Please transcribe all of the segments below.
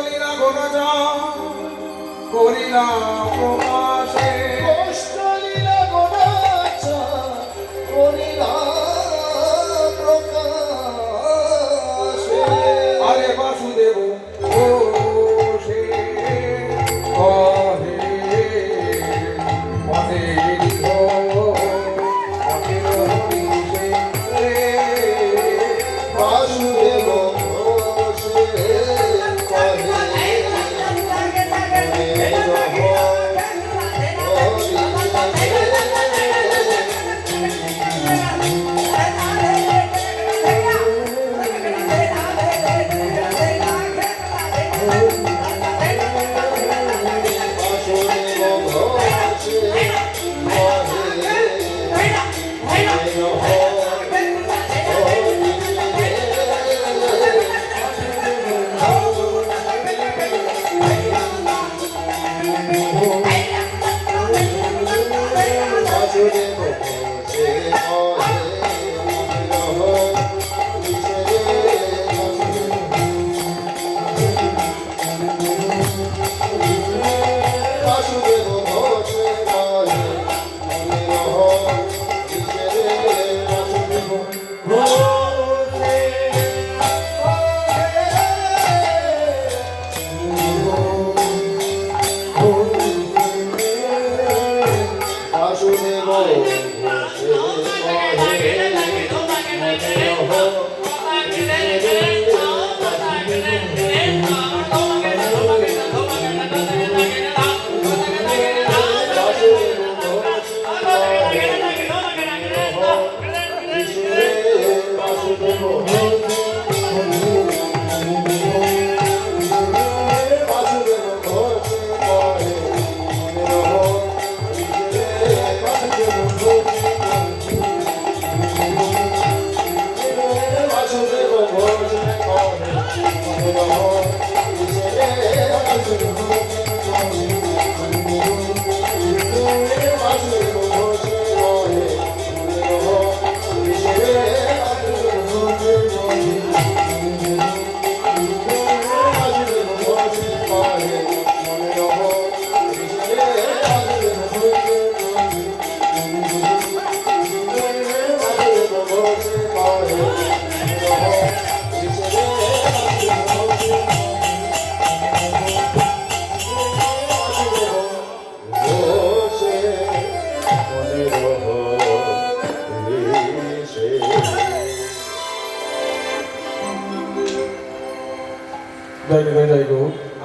লীলা গোরাজা করিলা প্রকাশে কষ্ট লীলা গোরাজা করিলা প্রকাশে আরে বাসুদেব ঘোষে কহে মনে বাসুদেব ঘোষে কহে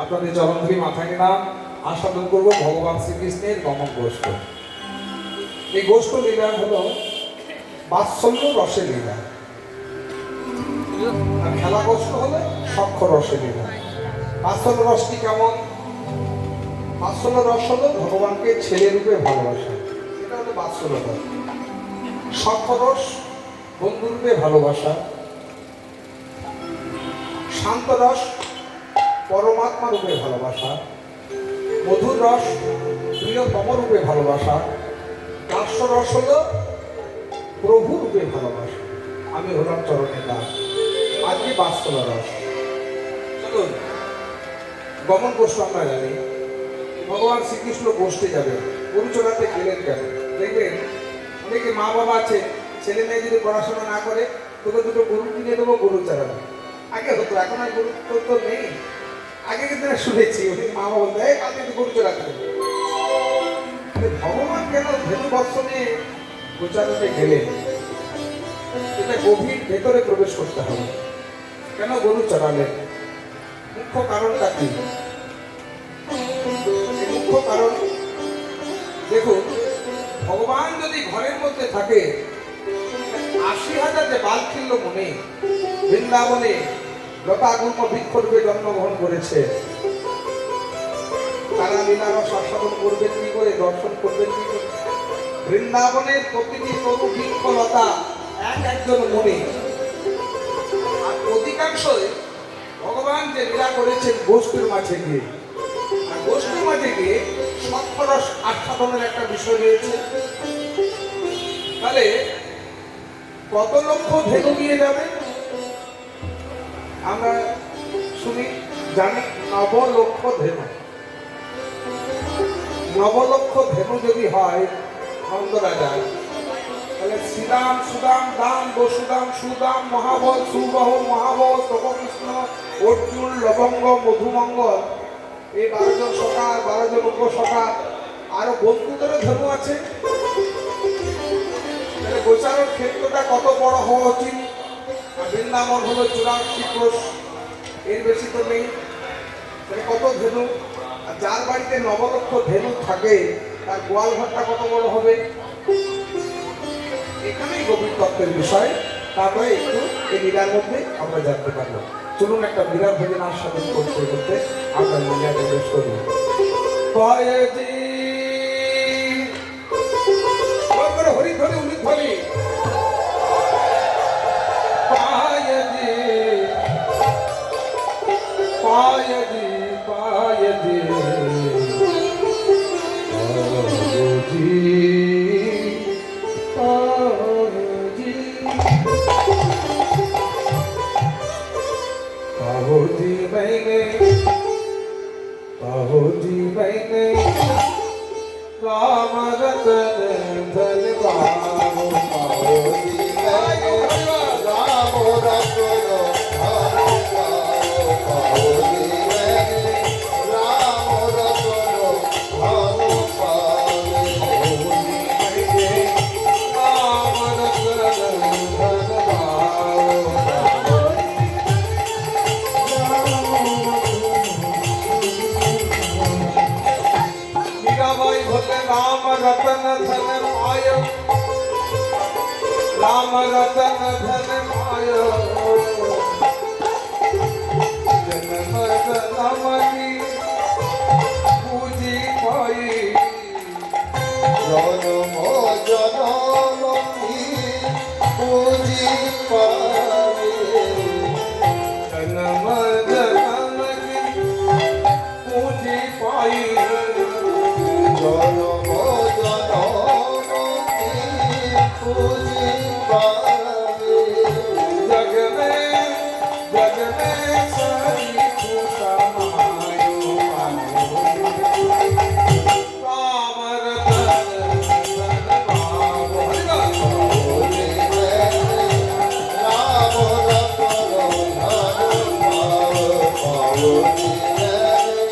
আপনাদের চরণধরি মাথায় নিলাম আস্বাদন করবো ভগবান শ্রীকৃষ্ণের গমন গোষ্ঠ। এই গোষ্ঠ লীলা হলো বাৎসল্য রসে লীলা, আর খেলা গোষ্ঠ হলো সক্ষ রসে লীলা। বাৎসল্য রসটি কেমন? বাৎসল্য রস হলো ভগবানকে ছেলে রূপে ভালোবাসা, এটা হলো বাৎসল্য রস। সক্ষ রস বন্ধু রূপে ভালোবাসা। শান্ত রস পরমাত্মা রূপে ভালোবাসা। মধুর রস প্রিয়তম রূপে ভালোবাসা। দাস্য রস হল প্রভু রূপে ভালোবাসা। আমি হলাম চরণের দাস। আজকে বাৎসল্য রস। চলুন গমন গোষ্ঠ আমরা জানি, ভগবান শ্রীকৃষ্ণ গোষ্ঠে যাবে। গরু চড়াতে গেলেন কেন? দেখবেন অনেকে মা বাবা আছে, ছেলে মেয়ে যদি পড়াশোনা না করে তোকে দুটো গরু কিনে দেবো, গরু চড়াবে। আগে হতো, এখন আর গরু তো নেই। আগে কিন্তু শুনেছি ওদের মা বাবা দেয় কালকে গরু চড়াতে দেবে। ভগবান কেন ধেনু বৎসনে গোচারণে গেলেন? এটা গভীর ভেতরে প্রবেশ করতে হবে। কেন গরু চড়ালেন? মুখ্য কারণটা কি? মুখ্য কারণ দেখুন, ভগবান যদি ঘরের মধ্যে থাকে, ৮০,০০০ যে বালখিল্য মনে বৃন্দাবনে লতাগুল্ম বৃক্ষরূপে জন্মগ্রহণ করেছে, তারা লীলার আস্বাদন করবেন কি করে, দর্শন করবেন কি করে? বৃন্দাবনের প্রতিটি তরু বৃক্ষ লতা একজন মুনি। আর অধিকাংশই ভগবান যে লীলা করেছেন গোষ্ঠীর মাঝে গিয়ে, আর গোষ্ঠীর মাঝে গিয়ে সৎপরস আস্বাদনের একটা বিষয় রয়েছে। তাহলে কত লক্ষ ধেনু নিয়ে যাবে? আমরা শুনি জানি নবলক্ষ ধেনু, নবলক্ষ ধেনু যদি হয় নন্দ রাজার, তাহলে শ্রীরাম সুদাম দাম বসুদাম সুদাম মহাবল সুবাহ মহাবল তপকৃষ্ণ অর্জুন লবঙ্গ মধুমঙ্গল, এই 12 জন সখা, 12 জন উপসখা, আরো বন্ধুদেরও ধেনু আছে। তাহলে গোচারণ ক্ষেত্রটা কত বড় হওয়া উচিত? আর বৃন্দাবন হলো 84 ক্রোশ, এর বেশি তো নেই। তাহলে কত ধেনু? আর যার বাড়িতে নবলক্ষ ধেনু থাকে তার গোয়াল ঘরটা কত বড় হবে? এখানেই গভীর তত্ত্বের বিষয়। তারপরে একটু এই লীলার মধ্যে আমরা জানতে পারলাম। চলুন একটা বিরাট ভোজন আস্বাদন করতে করতে আমরা লীলা প্রবেশ করি। পায়জি হরি ধরি উনি ধরি পায়জি পায়জি পায়জি पाहोजी मैंने राम रतन धन पाओ पाहोजी मैंने राम रतन धन पाओ पाहोजी मैंने राम रतन धन पाओ राम रतन धन पाओ मीराबाई बोले राम रतन धन पायो, राम रतन धन पायो, जन्म जन्म की पूजी पाई, जन्म जन्म की पूजी पावे जन्म जन्म की पूजी पाई, जन्म जन्म की पूजी पावे जग में सारी खुशा मायो राम रतन धन पाओ। पाहोजी मैंने राम रतन धन पाओ पाहोजी मैंने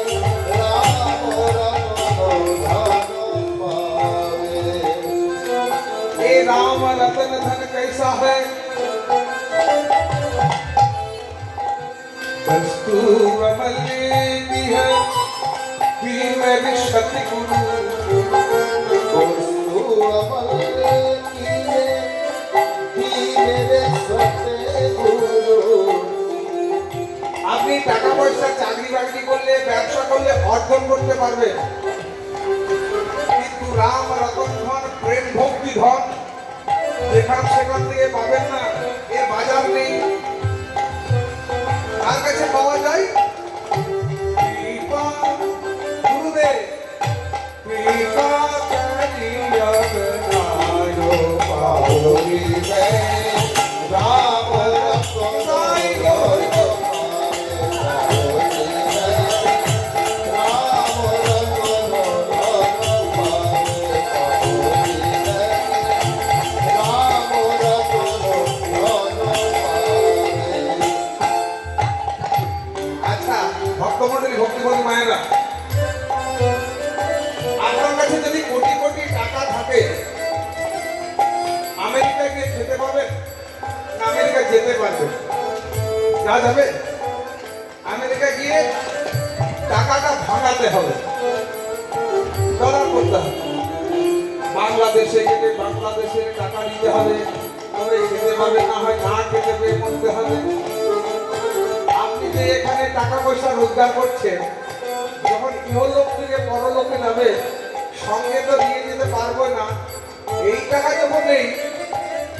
राम रतन धन पावे ये राम रतन धन कैसा है? वस्तु अमल्य की है कि मेरी शक्ति गुरु, वस्तु अमल कीए कि मेरे सत्य गुरु আপনি টাকা পয়সা চাকরি বাকরি করলে ব্যবসা করলে অর্জন করতে পারবেন, কিন্তু রাম রতন ধন প্রেম ভক্তি ধন যেখান সেখান থেকে পাবেন না, এর বাজার নেই। কার কাছে পাওয়া যায়? কৃপা গুরুদেব কৃপা করিয়া বেনায়ো पाहोजी मैंने राम रतन साईं धन गौर पावे पाहोजी मैंने राम रतन धन पावे पाहोजी मैंने राम रतन धन पावे আচ্ছা ভক্তমণ্ডলী ভক্তিপতি মায়েরা, আপনার কাছে যদি কোটি কোটি টাকা থাকে আমেরিকায় গিয়ে যেতে পারবেন না? আমেরিকা যেতে পারবেন? যা যাবে আমেরিকা গিয়ে টাকাটা ভাঙাতে হবে, ডলার করতে হবে। বাংলাদেশে গেলে বাংলাদেশে টাকা নিতে হবে, তবে খেতে পাবে, না হয় না খেতে পেয়ে মরতে হবে। আপনি যে এখানে টাকা পয়সা রোজগার করছেন, যখন ইহলোক থেকে পরলোকে যাবে সঙ্গে তো নিয়ে যেতে পারবো না। এই টাকা যখন নেই,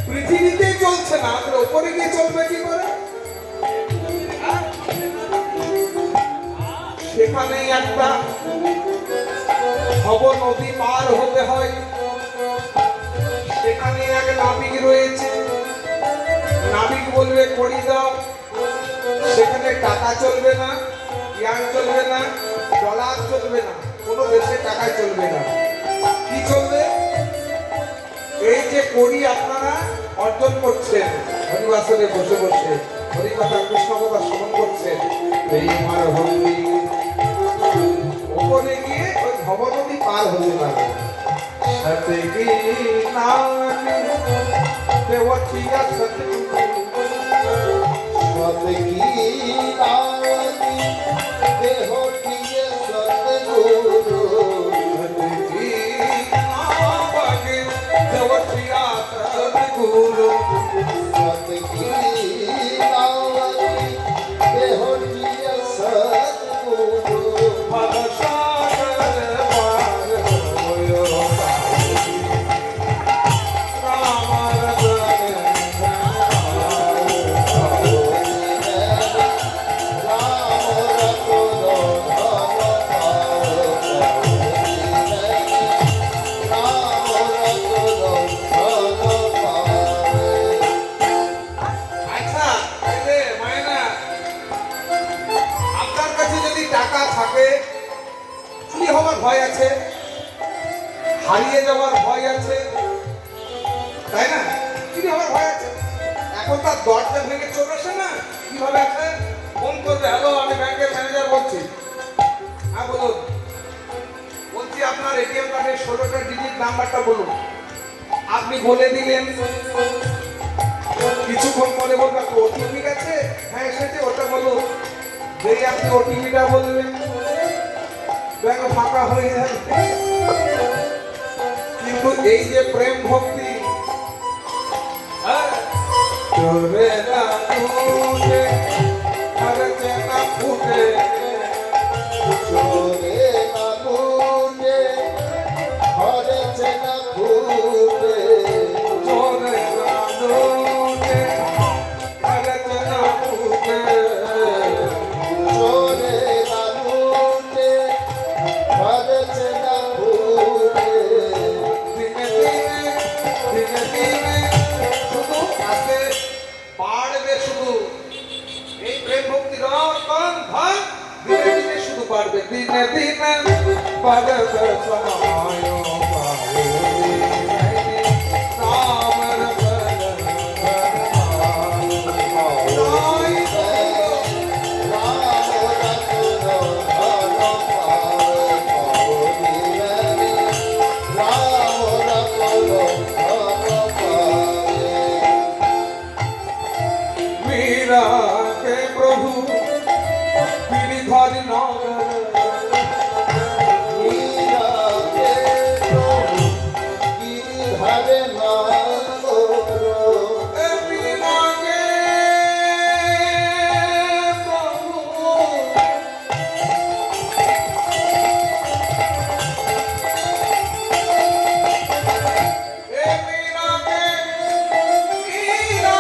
পৃথিবীতেই চলছে না, তাহলে ওপরে গিয়ে চলবে কি করে? সেখানেই একটা ভব নদী পার হতে হয়, সেখানে এক নাবিক রয়েছে, নাবিক বলবে কড়ি দাও, সেখানে টাকা চলবে না, ইয়ান চলবে না, ডলার চলবে না, কোনো দেশে টাকায় চলবে না। কি চলবে? এই যে করি আপনারা অর্জন করছেন হরিবাসনে বসে বসে হরিকথা কৃষ্ণ কথা শ্রবণ করছেন, এই আমার ভক্তি ওপরে গিয়ে ওই ভবনদী পার হতে পারে। সতে কি নামি দেবচিয়া সতগুরু সতকি নামি দেহটিয়ে সতগুরু সতে কি নামি দেবচিয়া সতগুরু সতকি নামি দেহটিয়ে সতগুরু ভবসাগর পার হয়ো রাম আচ্ছা, এই যে মায়না, আপনার কাছে যদি টাকা থাকে, চুরি হওয়ার ভয় আছে, হারিয়ে যাওয়ার ভয় আছে, তাই না? চুরি হওয়ার ভয় আছে। এখন তার দরজা ভেঙে চলে আসে না, কিভাবে আছে? ফোন করবে, হ্যালো আমি ব্যাংকের ম্যানেজার বলছি। হ্যাঁ বলুন। বলছি আপনার এটিএম কার্ডের 16টা ডিজিট নাম্বারটা বলুন। আপনি বলে দিলেন, কিছুক্ষণ পরে বলবেন ওটিপি গেছে, হ্যাঁ এসেছে, ওটা বলুন। যেই আপনি ওটিপিটা বলবেন, ব্যাংক ফাঁকা হয়ে যাবে। কিন্তু এই যে প্রেম ভক্তি, হ্যাঁ, চোরে না ফুটে, খরচে না ফুটে, চোরে না লুটে হরেছে না ফুটে চোরে না ফুটে, খরচে না ফুটে। চোরে না লুটে হরেছে না ফুটে দিনে দিনে শুধু আসে বাড়বে, শুধু এই প্রেম ভক্তি রকম ভাগ দিনে দিনে শুধু বাড়বে, দিনে দিনে বাড়বে সময় পাবে রামের मीरा के प्रभु गिरिधर नगर ए मीरा के प्रभु ए मीरा के मीरा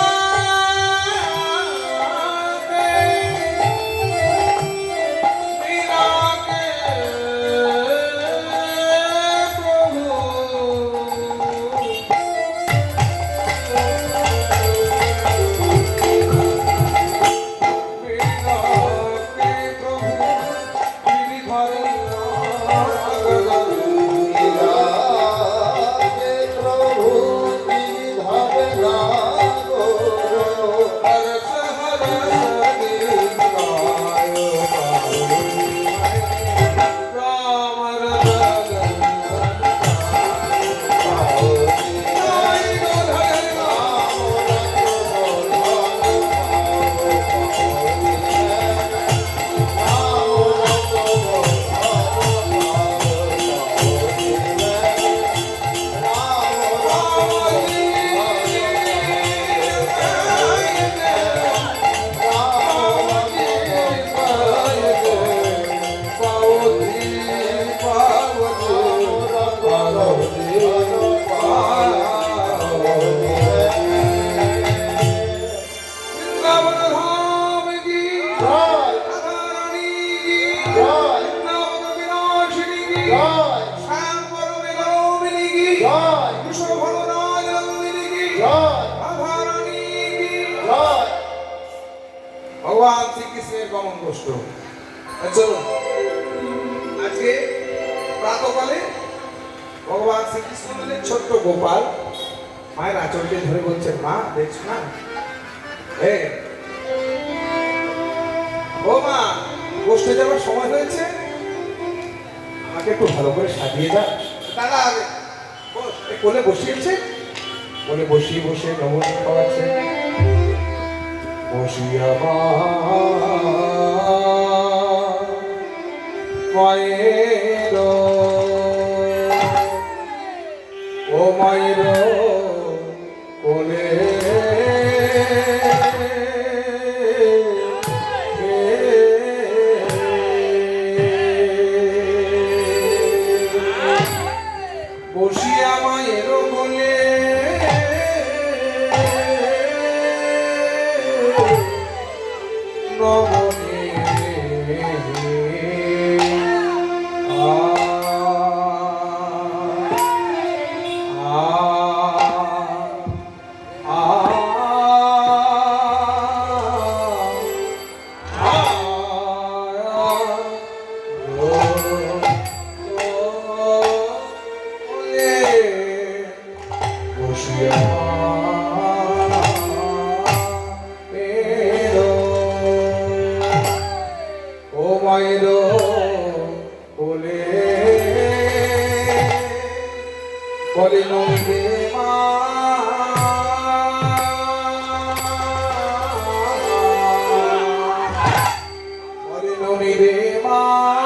ভগবান শ্রীকৃষ্ণের গমন কষ্ট। চলুন আজকে প্রাতকালে ভগবান শ্রীকৃষ্ণ বললেন ছোট্ট গোপাল মায়ের আঁচলকে ধরে বলছেন মা দেখছো না ও মা বসতে যাওয়ার সময় হয়েছে আমাকে একটু ভালো করে সাজিয়ে দাও দাদা কোলে বসিয়েছে কোলে বসিয়ে বসে নমন খাওয়াচ্ছে বসিয়া মায়ের ও মায়ের কোলে বসিয়া মায়ের কোলে নমনে বলে নন্দে মা বলে নন্দে মা